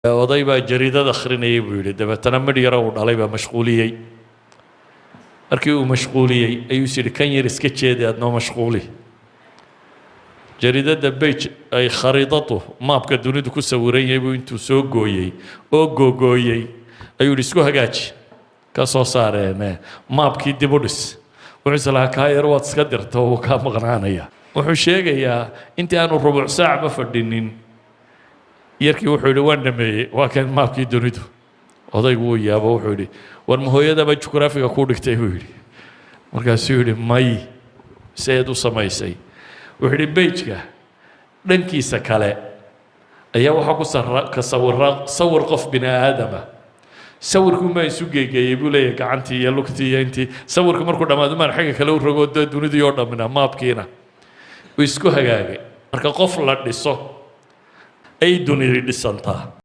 oday baa jariidada akhrinayay buu yidhi dabeetana midh yaro uu dhalay baa mashquuliyey markii uu mashquuliyey ayuu is yidhi kan yar iska jeedi aad noo mashquuli jariidada bej ay khariidadu maabka dunidu ku sawiran yahay buu intuu soo gooyey oo googooyey ayuu yidhi isku hagaaji ka soo saareen maabkii dib u dhis wuxuu islahaa kaa yar waad iska dirta oo kaa maqnaanaya wuxuu sheegayaa intii aanu rubuc saac ma fadhinin yarkii wuxuu yidhi waan dhameeyey waa kan maabkii dunidu odaygu wuu yaabo wuxuu yidhi war ma hooyadaba jugraafiga ku dhigtay buu yidhi markaasuu yidhi may seed u samaysay wuxuu yidhi bejka dhankiisa kale ayaa waxaa ku sawir qof bini aadama sawirkuunbaa isu geegeeyey buu leeyahay gacantii iyo lugtii iyo intii sawirku markuu dhammaado maan xagga kale u rogo dee dunidii oo dhammina maabkiina uu isku hagaagay marka qof la dhiso ay dunidi dhisantaa